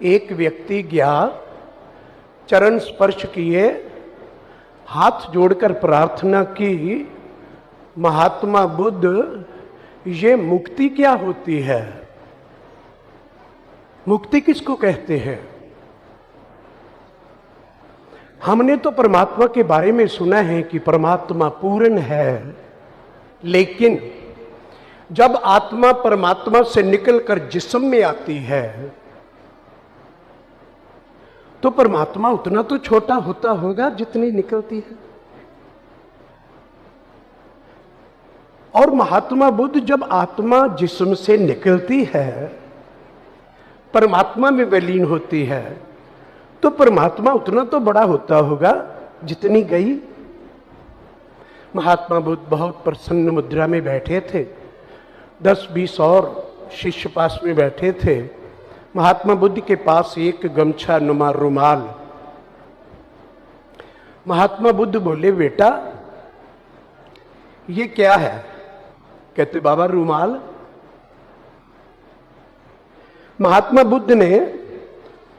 एक व्यक्ति गया, चरण स्पर्श किए, हाथ जोड़कर प्रार्थना की, महात्मा बुद्ध, ये मुक्ति क्या होती है? मुक्ति किसको कहते हैं? हमने तो परमात्मा के बारे में सुना है कि परमात्मा पूर्ण है, लेकिन जब आत्मा परमात्मा से निकलकर जिस्म में आती है तो परमात्मा उतना तो छोटा होता होगा जितनी निकलती है। और महात्मा बुद्ध, जब आत्मा जिस्म से निकलती है, परमात्मा में विलीन होती है, तो परमात्मा उतना तो बड़ा होता होगा जितनी गई। महात्मा बुद्ध बहुत प्रसन्न मुद्रा में बैठे थे, 10-20 और शिष्य पास में बैठे थे। महात्मा बुद्ध के पास एक गमछा नुमा रुमाल। महात्मा बुद्ध बोले, बेटा ये क्या है? कहते, बाबा रुमाल। महात्मा बुद्ध ने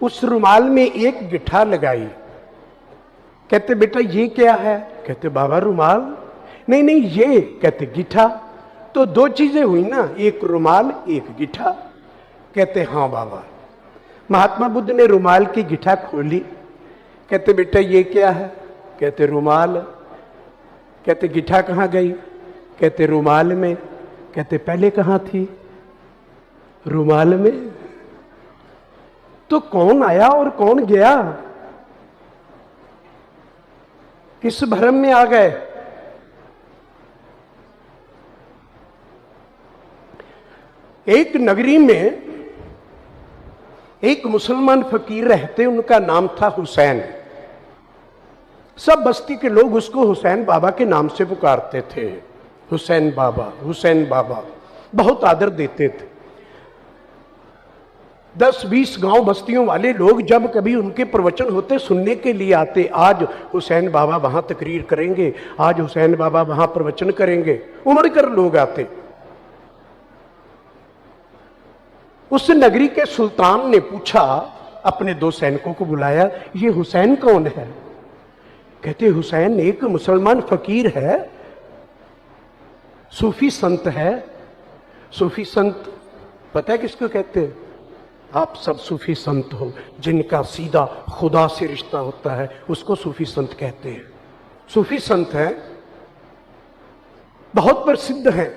उस रुमाल में एक गिठा लगाई। कहते, बेटा ये क्या है? कहते, बाबा रुमाल। नहीं नहीं ये, कहते गिठा। तो दो चीजें हुई ना, एक रुमाल एक गिठा। कहते, हाँ बाबा। महात्मा बुद्ध ने रुमाल की गिठा खोली। कहते, बेटा ये क्या है? कहते, रुमाल। कहते, गिठा कहाँ गई? कहते, रुमाल में। कहते, पहले कहाँ थी? रुमाल में। तो कौन आया और कौन गया? किस भ्रम में आ गए? एक नगरी में एक मुसलमान फकीर रहते, उनका नाम था हुसैन। सब बस्ती के लोग उसको हुसैन बाबा के नाम से पुकारते थे। हुसैन बाबा, हुसैन बाबा, बहुत आदर देते थे। 10-20 गांव बस्तियों वाले लोग जब कभी उनके प्रवचन होते सुनने के लिए आते। आज हुसैन बाबा वहां तकरीर करेंगे, आज हुसैन बाबा वहां प्रवचन करेंगे, उमड़ कर लोग आते। उस नगरी के सुल्तान ने पूछा, अपने 2 सैनिकों को बुलाया, ये हुसैन कौन है? कहते, हुसैन एक मुसलमान फकीर है, सूफी संत है। सूफी संत पता है किसको कहते हैं? आप सब सूफी संत हो, जिनका सीधा खुदा से रिश्ता होता है, उसको सूफी संत कहते हैं। सूफी संत हैं, बहुत प्रसिद्ध हैं,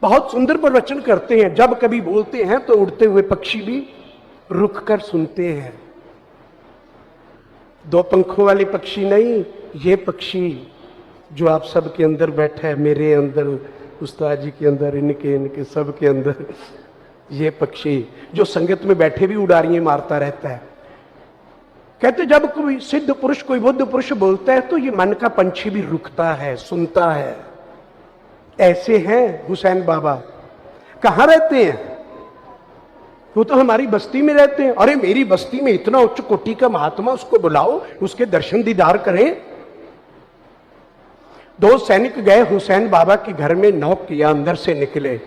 बहुत सुंदर प्रवचन करते हैं। जब कभी बोलते हैं तो उड़ते हुए पक्षी भी रुक कर सुनते हैं। 2 पंखों वाले पक्षी नहीं, ये पक्षी जो आप सब के अंदर बैठा है, मेरे अंदर, उस्ताद जी के अंदर, इनके सब के अंदर, ये पक्षी जो संगत में बैठे भी उड़ारियां मारता रहता है। कहते, जब कोई सिद्ध पुरुष, कोई बुद्ध पुरुष बोलता है तो ये मन का पंछी भी रुकता है, सुनता है। ऐसे हैं हुसैन बाबा। कहाँ रहते हैं? वो तो हमारी बस्ती में रहते हैं। अरे मेरी बस्ती में इतना उच्च कोटि का महात्मा, उसको बुलाओ, उसके दर्शन दीदार करें। 2 सैनिक गए हुसैन बाबा के घर में, नॉक किया, अंदर से निकले।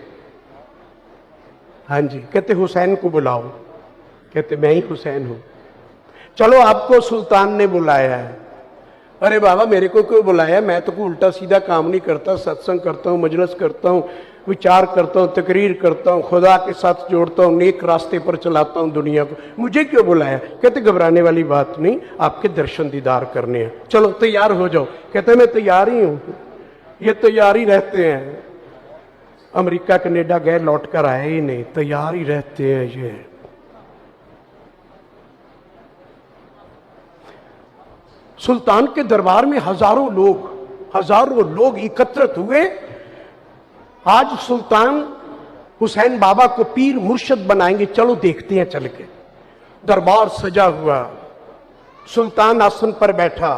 हाँ जी। कहते, हुसैन को बुलाओ। कहते, मैं ही हुसैन हूं। चलो आपको सुल्तान ने बुलाया है। अरे बाबा मेरे को क्यों बुलाया? मैं तो कोई उल्टा सीधा काम नहीं करता, सत्संग करता हूँ, मजलिस करता हूँ, विचार करता हूँ, तकरीर करता हूँ, खुदा के साथ जोड़ता हूँ, नेक रास्ते पर चलाता हूँ दुनिया को, मुझे क्यों बुलाया? कहते, घबराने वाली बात नहीं, आपके दर्शन दीदार करने हैं, चलो तैयार हो जाओ। कहते, मैं तैयार ही हूँ। ये तैयार ही रहते हैं, अमेरिका कनेडा गए, लौट कर आए ही नहीं, तैयार ही रहते हैं ये। सुल्तान के दरबार में हजारों लोग एकत्रित हुए। आज सुल्तान हुसैन बाबा को पीर मुर्शद बनाएंगे, चलो देखते हैं चल के। दरबार सजा हुआ, सुल्तान आसन पर बैठा,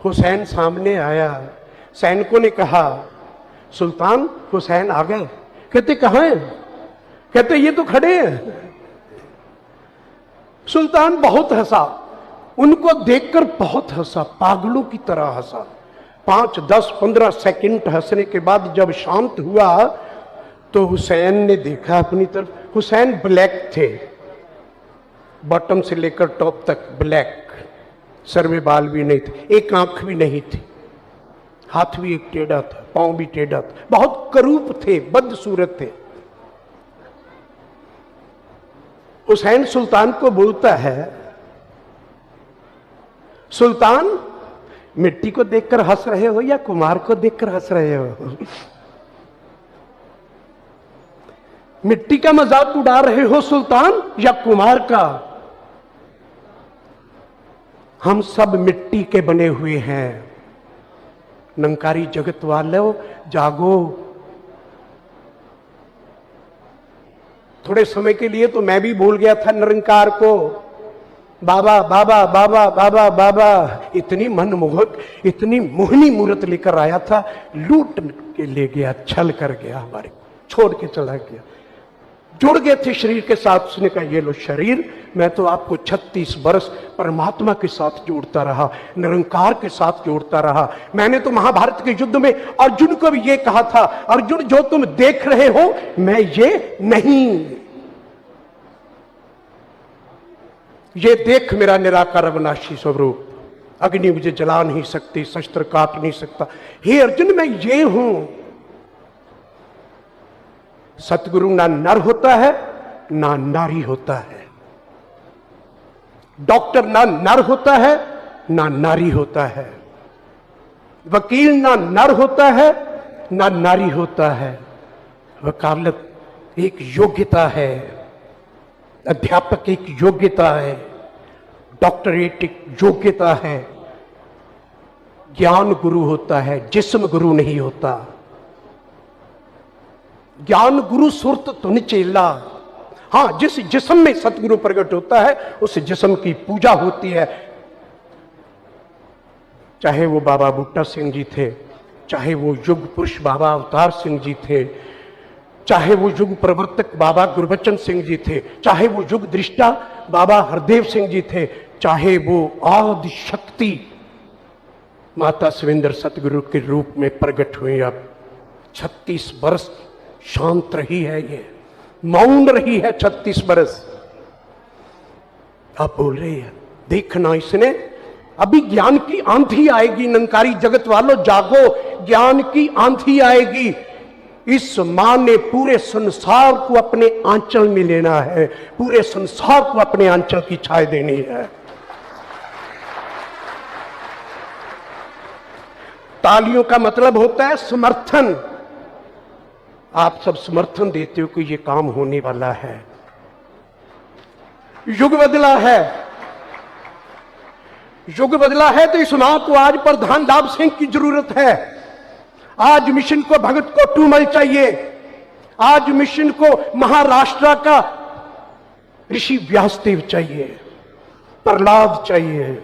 हुसैन सामने आया। सैनिकों ने कहा, सुल्तान हुसैन आ गए। कहते, कहां हैं? कहते, ये तो खड़े हैं। सुल्तान बहुत हंसा, उनको देखकर बहुत हंसा, पागलों की तरह हंसा। 5, 10, 15 सेकंड हंसने के बाद जब शांत हुआ तो हुसैन ने देखा अपनी तरफ, हुसैन ब्लैक थे, बॉटम से लेकर टॉप तक ब्लैक, सर में बाल भी नहीं थे, एक आंख भी नहीं थी, हाथ भी एक टेढ़ा था, पांव भी टेढ़ा था, बहुत करूप थे, बदसूरत थे। हुसैन सुल्तान को बोलता है, सुल्तान मिट्टी को देखकर हंस रहे हो या कुमार को देखकर हंस रहे हो? मिट्टी का मजाक उड़ा रहे हो सुल्तान या कुमार का? हम सब मिट्टी के बने हुए हैं। निरंकारी जगत वालों जागो। थोड़े समय के लिए तो मैं भी भूल गया था निरंकार को। बाबा बाबा बाबा बाबा बाबा, इतनी मनमोहक, इतनी मोहनी मूर्त लेकर आया था, लूट के ले गया, छल कर गया, हमारे छोड़ के चला गया। जुड़ गए थे शरीर के साथ, उसने कहा ये लो शरीर, मैं तो आपको 36 वर्ष परमात्मा के साथ जोड़ता रहा, निरंकार के साथ जोड़ता रहा। मैंने तो महाभारत के युद्ध में अर्जुन को भी ये कहा था, अर्जुन जो तुम देख रहे हो मैं ये नहीं, ये देख मेरा निराकार अविनाशी स्वरूप, अग्नि मुझे जला नहीं सकती, शस्त्र काट नहीं सकता, हे अर्जुन मैं ये हूं। सतगुरु ना नर होता है ना नारी होता है, डॉक्टर ना नर होता है ना नारी होता है, वकील ना नर होता है ना नारी होता है। वकालत एक योग्यता है, अध्यापक एक योग्यता है, डॉक्टरेट एक योग्यता है, ज्ञान गुरु होता है, जिस्म गुरु नहीं होता। ज्ञान गुरु सुरत तुन चेला। हां, जिस जिस्म में सतगुरु प्रकट होता है उस जिस्म की पूजा होती है। चाहे वो बाबा बूटा सिंह जी थे, चाहे वो युग पुरुष बाबा अवतार सिंह जी थे, चाहे वो युग प्रवर्तक बाबा गुरबचन सिंह जी थे, चाहे वो युग दृष्टा बाबा हरदेव सिंह जी थे, चाहे वो आदि शक्ति माता सविंदर सतगुरु के रूप में प्रकट हुए। अब 36 वर्ष शांत रही है, ये मौन रही है 36 बरस। आप बोल रही है देखना, इसने अभी ज्ञान की आंधी आएगी। निरंकारी जगत वालों जागो, ज्ञान की आंधी आएगी। इस मां ने पूरे संसार को अपने आंचल में लेना है, पूरे संसार को अपने आंचल की छाया देनी है। तालियों का मतलब होता है समर्थन। आप सब समर्थन देते हो कि ये काम होने वाला है। युग बदला है, युग बदला है, तो इस मां को आज प्रधान लाभ सिंह की जरूरत है। आज मिशन को भगत को टूमल चाहिए, आज मिशन को महाराष्ट्र का ऋषि व्यासदेव चाहिए, प्रहलाद चाहिए,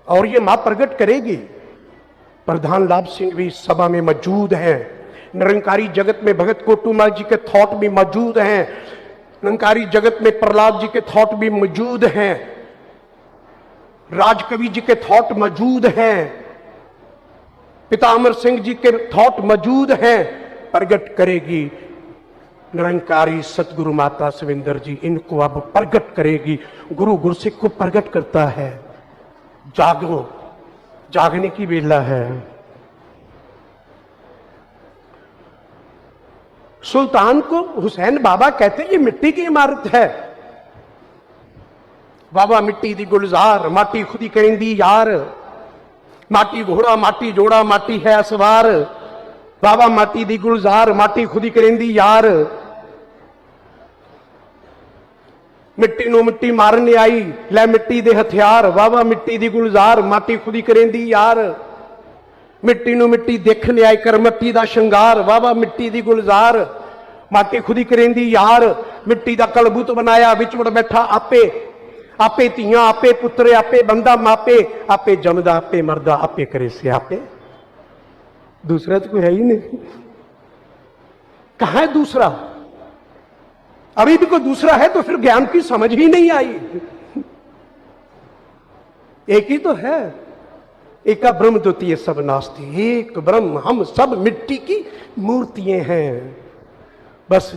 और ये मां प्रकट करेगी। प्रधान लाभ सिंह भी सभा में मौजूद हैं, निरंकारी जगत में भगत कोटुमाल जी के थॉट भी मौजूद हैं, निरंकारी जगत में प्रहलाद जी के थॉट भी मौजूद हैं, राजकवि जी के थॉट मौजूद हैं, पितामर सिंह जी के थॉट मौजूद हैं। प्रकट करेगी निरंकारी सतगुरु माता सविंदर जी, इनको अब प्रकट करेगी। गुरु गुरसिख को प्रकट करता है। जागो, जागने की बेला है। सुल्तान को हुसैन बाबा कहते ये मिट्टी की इमारत है। बाबा मिट्टी दी गुलजार, माटी खुदी करेंदी यार, माटी घोड़ा माटी जोड़ा माटी है असवार, बाबा माटी दी गुलजार माटी खुदी करेंदी यार। मिट्टी नू मिट्टी मारने आई, लै मिट्टी दे हथियार, बाबा मिट्टी दी गुलजार माटी खुदी करेंदी यार। मिट्टी नू मिट्टी देखने आई, कर मिट्टी दा श्रृंगार, बाबा मिट्टी दी गुलजार माटी खुदी करेंदी यार। मिट्टी दा कलबुत बनाया, विच मुड़ बैठा आपे, आपे तियां आपे पुत्रे, आपे बंदा मापे, आपे जमदा आपे मरदा, आपे करे से आपे। दूसरा तो कोई है ही नहीं। कहां है दूसरा? अभी भी कोई दूसरा है तो फिर ज्ञान की समझ ही नहीं आई। एक ही तो है। एका ब्रह्म द्वितीय सब नास्ति, एक ब्रह्म, हम सब मिट्टी की मूर्तियां हैं। बस